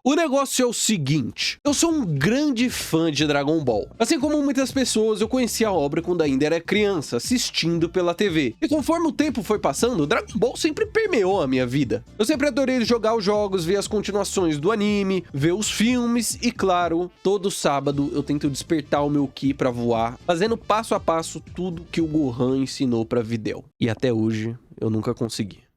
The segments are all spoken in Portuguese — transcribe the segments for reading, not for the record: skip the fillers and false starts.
O negócio é o seguinte, eu sou um grande fã de Dragon Ball. Assim como muitas pessoas, eu conheci a obra quando ainda era criança, assistindo pela TV. E conforme o tempo foi passando, Dragon Ball sempre permeou a minha vida. Eu sempre adorei jogar os jogos, ver as continuações do anime, ver os filmes e, claro, todo sábado eu tento despertar o meu Ki pra voar, fazendo passo a passo tudo que o Gohan ensinou pra Videl. E até hoje, eu nunca consegui.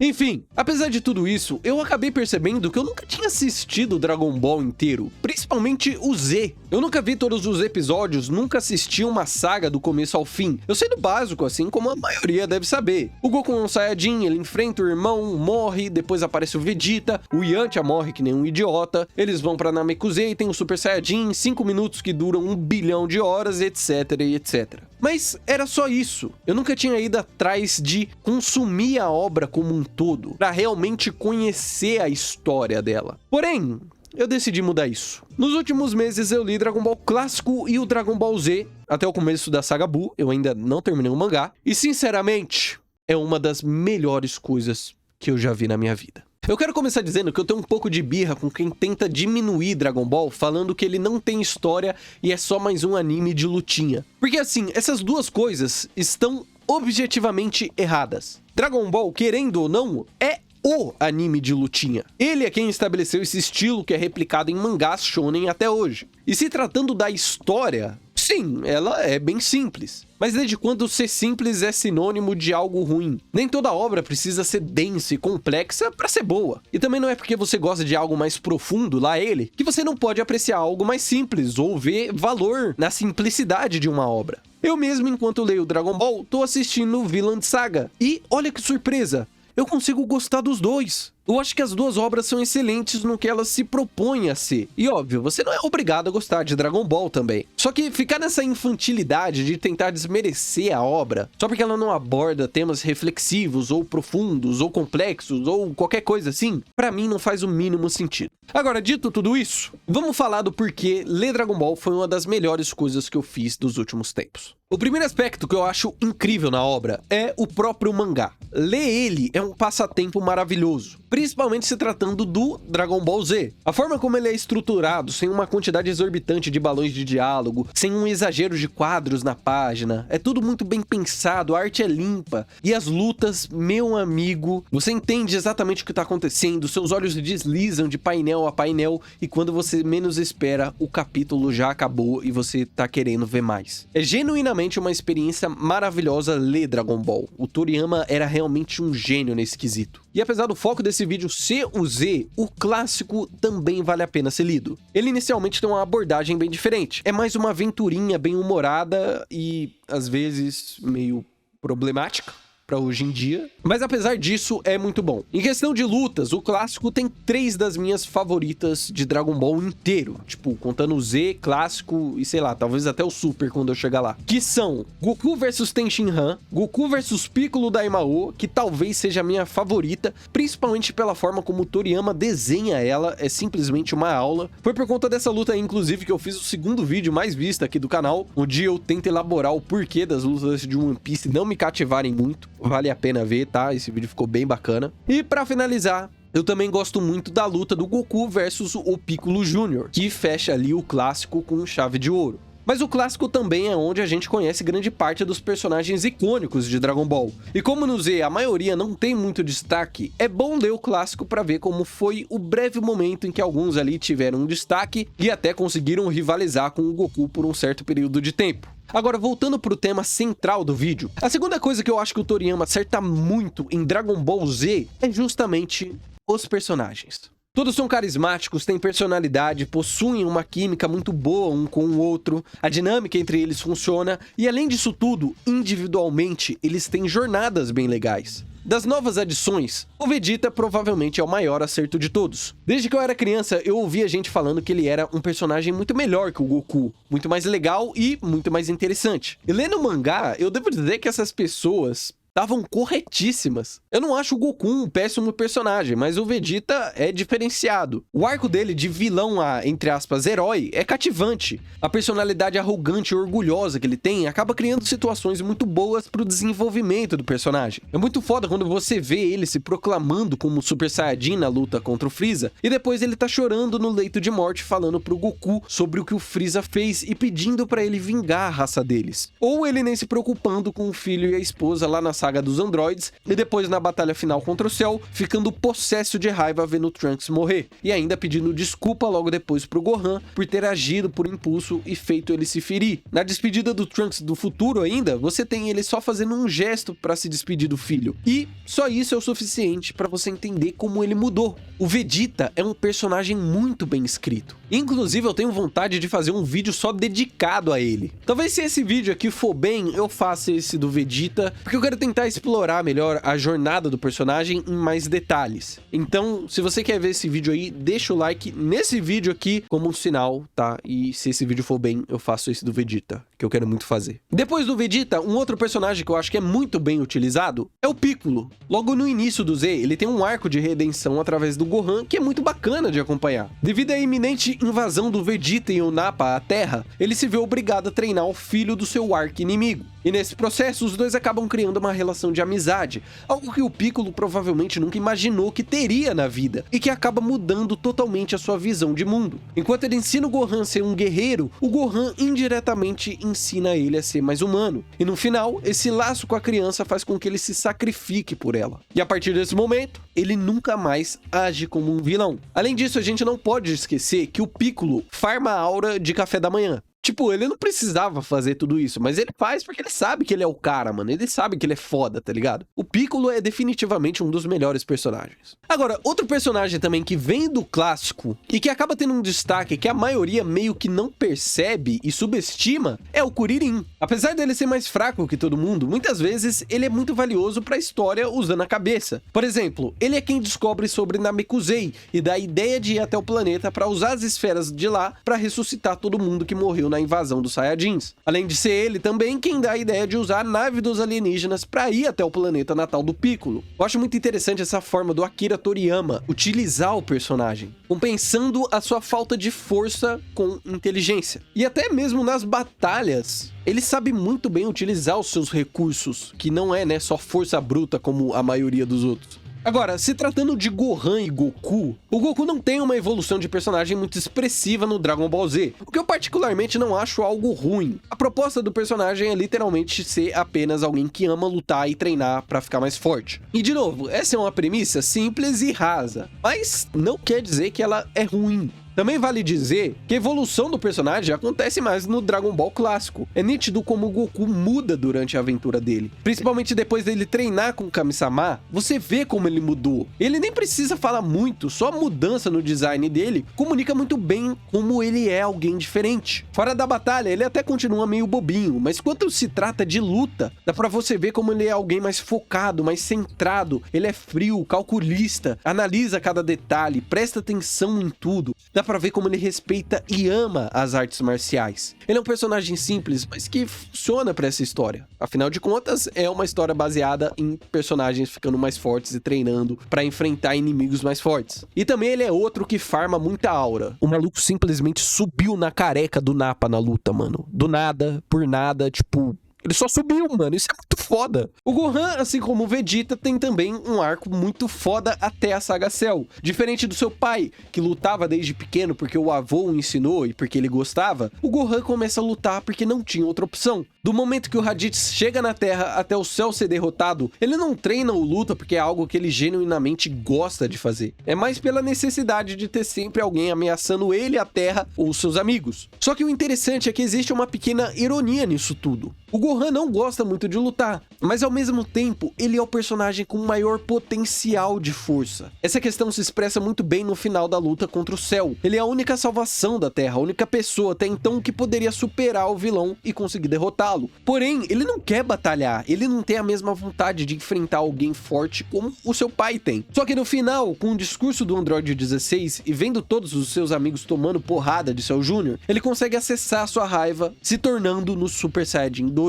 Enfim, apesar de tudo isso, eu acabei percebendo que eu nunca tinha assistido Dragon Ball inteiro, principalmente o Z. Eu nunca vi todos os episódios, nunca assisti uma saga do começo ao fim. Eu sei do básico, assim como a maioria deve saber. O Goku é um Saiyajin, ele enfrenta o irmão, morre, depois aparece o Vegeta, o Yantia morre que nem um idiota, eles vão pra Namekusei, tem o Super Saiyajin, 5 minutos que duram 1 bilhão de horas, etc e etc. Mas era só isso. Eu nunca tinha ido atrás de consumir a obra como um todo, pra realmente conhecer a história dela. Porém, eu decidi mudar isso. Nos últimos meses eu li Dragon Ball Clássico e o Dragon Ball Z, até o começo da saga Buu, eu ainda não terminei o mangá, e sinceramente, é uma das melhores coisas que eu já vi na minha vida. Eu quero começar dizendo que eu tenho um pouco de birra com quem tenta diminuir Dragon Ball, falando que ele não tem história e é só mais um anime de lutinha. Porque assim, essas duas coisas estão objetivamente erradas. Dragon Ball, querendo ou não, é o anime de lutinha. Ele é quem estabeleceu esse estilo que é replicado em mangás shonen até hoje. E se tratando da história, sim, ela é bem simples. Mas desde quando ser simples é sinônimo de algo ruim? Nem toda obra precisa ser densa e complexa pra ser boa. E também não é porque você gosta de algo mais profundo, lá ele, que você não pode apreciar algo mais simples ou ver valor na simplicidade de uma obra. Eu mesmo, enquanto leio Dragon Ball, tô assistindo Vinland Saga. E olha que surpresa, eu consigo gostar dos dois. Eu acho que as duas obras são excelentes no que elas se propõem a ser. E óbvio, você não é obrigado a gostar de Dragon Ball também. Só que ficar nessa infantilidade de tentar desmerecer a obra, só porque ela não aborda temas reflexivos, ou profundos, ou complexos, ou qualquer coisa assim, pra mim não faz o mínimo sentido. Agora, dito tudo isso, vamos falar do porquê ler Dragon Ball foi uma das melhores coisas que eu fiz dos últimos tempos. O primeiro aspecto que eu acho incrível na obra é o próprio mangá. Ler ele é um passatempo maravilhoso, principalmente se tratando do Dragon Ball Z. A forma como ele é estruturado, sem uma quantidade exorbitante de balões de diálogo, sem um exagero de quadros na página, é tudo muito bem pensado, a arte é limpa, e as lutas, meu amigo, você entende exatamente o que tá acontecendo, seus olhos deslizam de painel a painel, e quando você menos espera, o capítulo já acabou e você tá querendo ver mais. É genuinamente uma experiência maravilhosa ler Dragon Ball. O Toriyama era realmente um gênio nesse quesito. E apesar do foco desse vídeo ser o Z, o clássico também vale a pena ser lido. Ele inicialmente tem uma abordagem bem diferente. É mais uma aventurinha bem humorada e, às vezes, meio problemática pra hoje em dia, mas apesar disso é muito bom. Em questão de lutas, o clássico tem 3 das minhas favoritas de Dragon Ball inteiro, tipo, contando o Z, clássico e sei lá, talvez até o Super quando eu chegar lá, que são Goku vs Ten Shinhan, Goku vs Piccolo Daimao, que talvez seja a minha favorita, principalmente pela forma como o Toriyama desenha ela, é simplesmente uma aula. Foi por conta dessa luta aí, inclusive, que eu fiz o segundo vídeo mais visto aqui do canal, onde eu tento elaborar o porquê das lutas de One Piece não me cativarem muito. Vale a pena ver, tá? Esse vídeo ficou bem bacana. E pra finalizar, eu também gosto muito da luta do Goku versus o Piccolo Jr., que fecha ali o clássico com chave de ouro. Mas o clássico também é onde a gente conhece grande parte dos personagens icônicos de Dragon Ball. E como no Z a maioria não tem muito destaque, é bom ler o clássico para ver como foi o breve momento em que alguns ali tiveram um destaque e até conseguiram rivalizar com o Goku por um certo período de tempo. Agora, voltando pro tema central do vídeo, a segunda coisa que eu acho que o Toriyama acerta muito em Dragon Ball Z é justamente os personagens. Todos são carismáticos, têm personalidade, possuem uma química muito boa um com o outro, a dinâmica entre eles funciona, e além disso tudo, individualmente, eles têm jornadas bem legais. Das novas adições, o Vegeta provavelmente é o maior acerto de todos. Desde que eu era criança, eu ouvia gente falando que ele era um personagem muito melhor que o Goku, muito mais legal e muito mais interessante. E lendo o mangá, eu devo dizer que essas pessoas estavam corretíssimas. Eu não acho o Goku um péssimo personagem, mas o Vegeta é diferenciado. O arco dele de vilão a, entre aspas, herói é cativante. A personalidade arrogante e orgulhosa que ele tem acaba criando situações muito boas pro desenvolvimento do personagem. É muito foda quando você vê ele se proclamando como Super Saiyajin na luta contra o Freeza, e depois ele tá chorando no leito de morte falando pro Goku sobre o que o Freeza fez e pedindo pra ele vingar a raça deles. Ou ele nem se preocupando com o filho e a esposa lá na saga dos androides, e depois na batalha final contra o Cell, ficando possesso de raiva vendo o Trunks morrer, e ainda pedindo desculpa logo depois pro Gohan por ter agido por impulso e feito ele se ferir. Na despedida do Trunks do futuro ainda, você tem ele só fazendo um gesto pra se despedir do filho, e só isso é o suficiente pra você entender como ele mudou. O Vegeta é um personagem muito bem escrito. Inclusive eu tenho vontade de fazer um vídeo só dedicado a ele. Talvez se esse vídeo aqui for bem, eu faça esse do Vegeta, porque eu quero tentar explorar melhor a jornada do personagem em mais detalhes. Então, se você quer ver esse vídeo aí, deixa o like nesse vídeo aqui como um sinal, tá? E se esse vídeo for bem, eu faço esse do Vegeta, que eu quero muito fazer. Depois do Vegeta, um outro personagem que eu acho que é muito bem utilizado é o Piccolo. Logo no início do Z, ele tem um arco de redenção através do Gohan que é muito bacana de acompanhar. Devido à iminente invasão do Vegeta e o Nappa à Terra, ele se vê obrigado a treinar o filho do seu arqui-inimigo. E nesse processo, os dois acabam criando uma relação de amizade, algo que o Piccolo provavelmente nunca imaginou que teria na vida, e que acaba mudando totalmente a sua visão de mundo. Enquanto ele ensina o Gohan a ser um guerreiro, o Gohan indiretamente ensina ele a ser mais humano. E no final, esse laço com a criança faz com que ele se sacrifique por ela. E a partir desse momento, ele nunca mais age como um vilão. Além disso, a gente não pode esquecer que o Piccolo farma a aura de café da manhã. Tipo, ele não precisava fazer tudo isso, mas ele faz porque ele sabe que ele é o cara, mano. Ele sabe que ele é foda, tá ligado? O Piccolo é definitivamente um dos melhores personagens. Agora, outro personagem também que vem do clássico e que acaba tendo um destaque que a maioria meio que não percebe e subestima é o Kuririn. Apesar dele ser mais fraco que todo mundo, muitas vezes ele é muito valioso pra história usando a cabeça. Por exemplo, ele é quem descobre sobre Namekusei e dá a ideia de ir até o planeta pra usar as esferas de lá pra ressuscitar todo mundo que morreu na invasão dos Saiyajins. Além de ser ele também quem dá a ideia de usar a nave dos alienígenas para ir até o planeta natal do Piccolo. Eu acho muito interessante essa forma do Akira Toriyama utilizar o personagem, compensando a sua falta de força com inteligência. E até mesmo nas batalhas, ele sabe muito bem utilizar os seus recursos, que não é, né, só força bruta como a maioria dos outros. Agora, se tratando de Gohan e Goku, o Goku não tem uma evolução de personagem muito expressiva no Dragon Ball Z, o que eu particularmente não acho algo ruim. A proposta do personagem é literalmente ser apenas alguém que ama lutar e treinar pra ficar mais forte. E de novo, essa é uma premissa simples e rasa, mas não quer dizer que ela é ruim. Também vale dizer que a evolução do personagem acontece mais no Dragon Ball clássico. É nítido como o Goku muda durante a aventura dele. Principalmente depois dele treinar com o Kami-sama, você vê como ele mudou. Ele nem precisa falar muito, só a mudança no design dele comunica muito bem como ele é alguém diferente. Fora da batalha, ele até continua meio bobinho, mas quando se trata de luta, dá pra você ver como ele é alguém mais focado, mais centrado. Ele é frio, calculista, analisa cada detalhe, presta atenção em tudo. Dá pra ver como ele respeita e ama as artes marciais. Ele é um personagem simples, mas que funciona pra essa história. Afinal de contas, é uma história baseada em personagens ficando mais fortes e treinando pra enfrentar inimigos mais fortes. E também ele é outro que farma muita aura. O maluco simplesmente subiu na careca do Nappa na luta, mano. Do nada, por nada, tipo... Ele só subiu, mano. Isso é muito foda. O Gohan, assim como o Vegeta, tem também um arco muito foda até a saga Cell. Diferente do seu pai, que lutava desde pequeno porque o avô o ensinou e porque ele gostava, o Gohan começa a lutar porque não tinha outra opção. Do momento que o Raditz chega na Terra até o Cell ser derrotado, ele não treina ou luta porque é algo que ele genuinamente gosta de fazer. É mais pela necessidade de ter sempre alguém ameaçando ele, a Terra ou seus amigos. Só que o interessante é que existe uma pequena ironia nisso tudo. O Gohan não gosta muito de lutar, mas ao mesmo tempo, ele é o personagem com maior potencial de força. Essa questão se expressa muito bem no final da luta contra o Cell. Ele é a única salvação da Terra, a única pessoa até então que poderia superar o vilão e conseguir derrotá-lo. Porém, ele não quer batalhar, ele não tem a mesma vontade de enfrentar alguém forte como o seu pai tem. Só que no final, com o discurso do Android 16 e vendo todos os seus amigos tomando porrada de Cell Jr., ele consegue acessar sua raiva, se tornando no Super Saiyajin 2.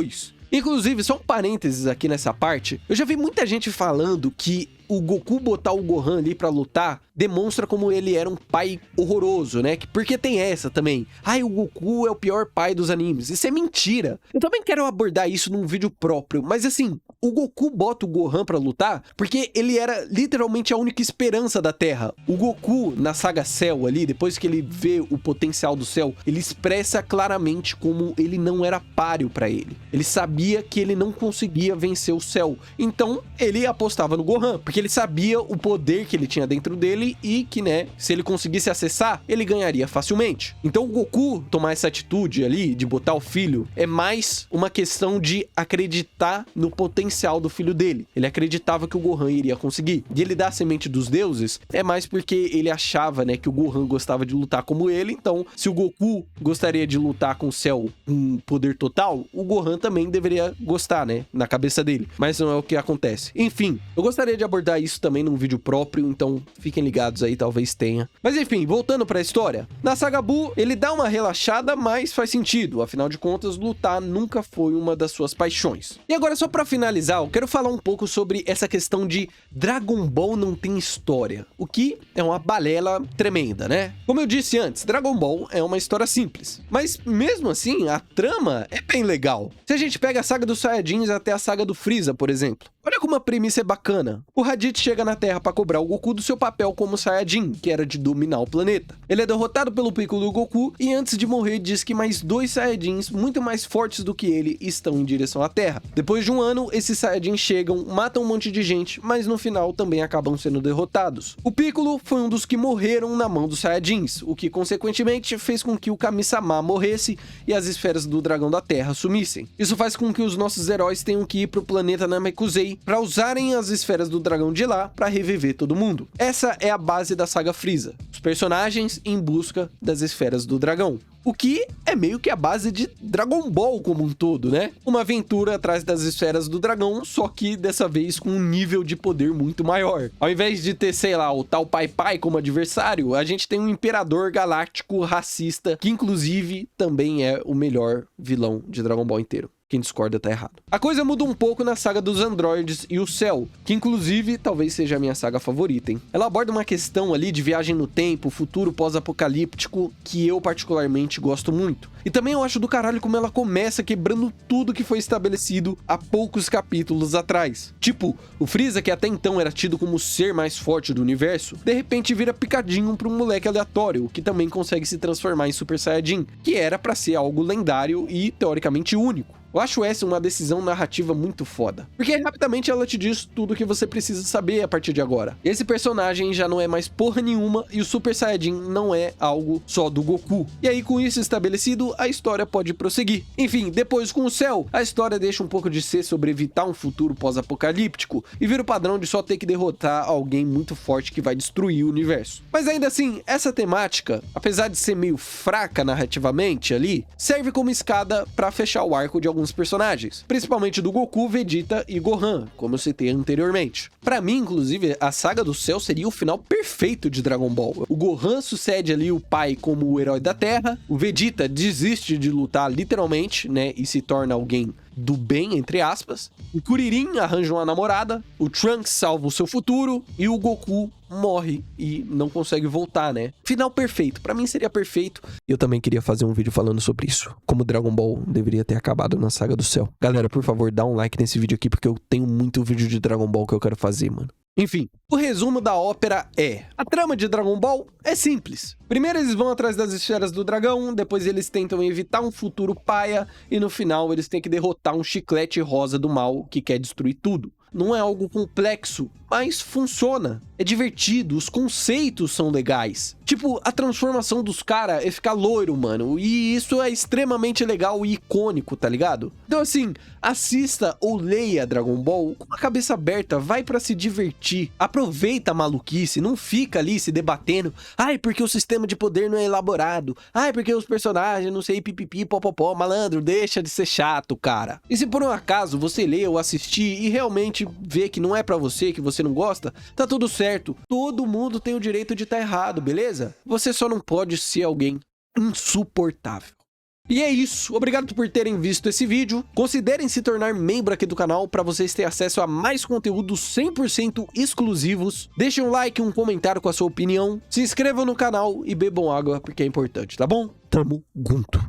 Inclusive, só um parênteses aqui nessa parte, eu já vi muita gente falando que o Goku botar o Gohan ali pra lutar demonstra como ele era um pai horroroso, né? Porque tem essa também. Ai, o Goku é o pior pai dos animes. Isso é mentira. Eu também quero abordar isso num vídeo próprio, mas assim, o Goku bota o Gohan pra lutar porque ele era literalmente a única esperança da Terra. O Goku, na saga Cell ali, depois que ele vê o potencial do Cell, ele expressa claramente como ele não era páreo pra ele. Ele sabia que ele não conseguia vencer o Cell. Então, ele apostava no Gohan, porque ele sabia o poder que ele tinha dentro dele e que, né, se ele conseguisse acessar, ele ganharia facilmente. Então o Goku tomar essa atitude ali de botar o filho é mais uma questão de acreditar no potencial do filho dele. Ele acreditava que o Gohan iria conseguir. E ele dar a semente dos deuses é mais porque ele achava, né, que o Gohan gostava de lutar como ele. Então, se o Goku gostaria de lutar com o Cell com poder total, o Gohan também deveria gostar, né, na cabeça dele. Mas não é o que acontece. Enfim, eu gostaria de abordar isso também num vídeo próprio, então fiquem ligados aí, talvez tenha. Mas enfim, voltando pra história. Na saga Buu, ele dá uma relaxada, mas faz sentido. Afinal de contas, lutar nunca foi uma das suas paixões. E agora, só pra finalizar, eu quero falar um pouco sobre essa questão de Dragon Ball não tem história. O que é uma balela tremenda, né? Como eu disse antes, Dragon Ball é uma história simples. Mas mesmo assim, a trama é bem legal. Se a gente pega a saga dos Saiyajins até a saga do Freeza, por exemplo. Olha como a premissa é bacana. O Raditz chega na Terra para cobrar o Goku do seu papel como Saiyajin, que era de dominar o planeta. Ele é derrotado pelo Piccolo do Goku e antes de morrer diz que mais 2 Saiyajins muito mais fortes do que ele estão em direção à Terra. Depois de um ano, esses Saiyajins chegam, matam um monte de gente, mas no final também acabam sendo derrotados. O Piccolo foi um dos que morreram na mão dos Saiyajins, o que consequentemente fez com que o Kami-sama morresse e as esferas do Dragão da Terra sumissem. Isso faz com que os nossos heróis tenham que ir para o planeta Namekusei para usarem as esferas do dragão de lá para reviver todo mundo. Essa é a base da saga Freeza, os personagens em busca das esferas do dragão. O que é meio que a base de Dragon Ball como um todo, né? Uma aventura atrás das esferas do dragão, só que dessa vez com um nível de poder muito maior. Ao invés de ter, sei lá, o tal Pai Pai como adversário, a gente tem um imperador galáctico racista, que inclusive também é o melhor vilão de Dragon Ball inteiro. Quem discorda tá errado. A coisa muda um pouco na saga dos androides e o Cell, que inclusive talvez seja a minha saga favorita, hein? Ela aborda uma questão ali de viagem no tempo, futuro pós-apocalíptico, que eu particularmente gosto muito. E também eu acho do caralho como ela começa quebrando tudo que foi estabelecido há poucos capítulos atrás. Tipo, o Freeza, que até então era tido como o ser mais forte do universo, de repente vira picadinho pra um moleque aleatório, que também consegue se transformar em Super Saiyajin, que era pra ser algo lendário e teoricamente único. Eu acho essa uma decisão narrativa muito foda. Porque rapidamente ela te diz tudo o que você precisa saber a partir de agora. Esse personagem já não é mais porra nenhuma e o Super Saiyajin não é algo só do Goku. E aí com isso estabelecido, a história pode prosseguir. Enfim, depois com o Cell, a história deixa um pouco de ser sobre evitar um futuro pós-apocalíptico e vira o padrão de só ter que derrotar alguém muito forte que vai destruir o universo. Mas ainda assim, essa temática, apesar de ser meio fraca narrativamente ali, serve como escada pra fechar o arco de alguns personagens, principalmente do Goku, Vegeta e Gohan, como eu citei anteriormente. Pra mim, inclusive, a saga do Cell seria o final perfeito de Dragon Ball. O Gohan sucede ali o pai como o herói da Terra, o Vegeta desiste de lutar literalmente, né, e se torna alguém do bem, entre aspas. O Kuririn arranja uma namorada, o Trunks salva o seu futuro e o Goku morre e não consegue voltar, né? Final perfeito. Pra mim seria perfeito. E eu também queria fazer um vídeo falando sobre isso. Como Dragon Ball deveria ter acabado na saga do Cell. Galera, por favor, dá um like nesse vídeo aqui porque eu tenho muito vídeo de Dragon Ball que eu quero fazer, mano. Enfim, o resumo da ópera é: a trama de Dragon Ball é simples. Primeiro eles vão atrás das esferas do dragão, depois eles tentam evitar um futuro paia e no final eles têm que derrotar um chiclete rosa do mal que quer destruir tudo. Não é algo complexo, mas funciona. É divertido, os conceitos são legais. Tipo, a transformação dos caras é ficar loiro, mano. E isso é extremamente legal e icônico, tá ligado? Então assim, assista ou leia Dragon Ball com a cabeça aberta, vai pra se divertir. Aproveita a maluquice, não fica ali se debatendo. Ai, porque o sistema de poder não é elaborado. Ai, porque os personagens, não sei, pipipi, popopó, malandro, deixa de ser chato, cara. E se por um acaso você ler ou assistir e realmente ver que não é pra você, que você não gosta, tá tudo certo. Todo mundo tem o direito de estar errado, beleza? Você só não pode ser alguém insuportável. E é isso, obrigado por terem visto esse vídeo. Considerem se tornar membro aqui do canal para vocês terem acesso a mais conteúdos 100% exclusivos. Deixem um like, um comentário com a sua opinião. Se inscrevam no canal e bebam água porque é importante, tá bom? Tamo junto.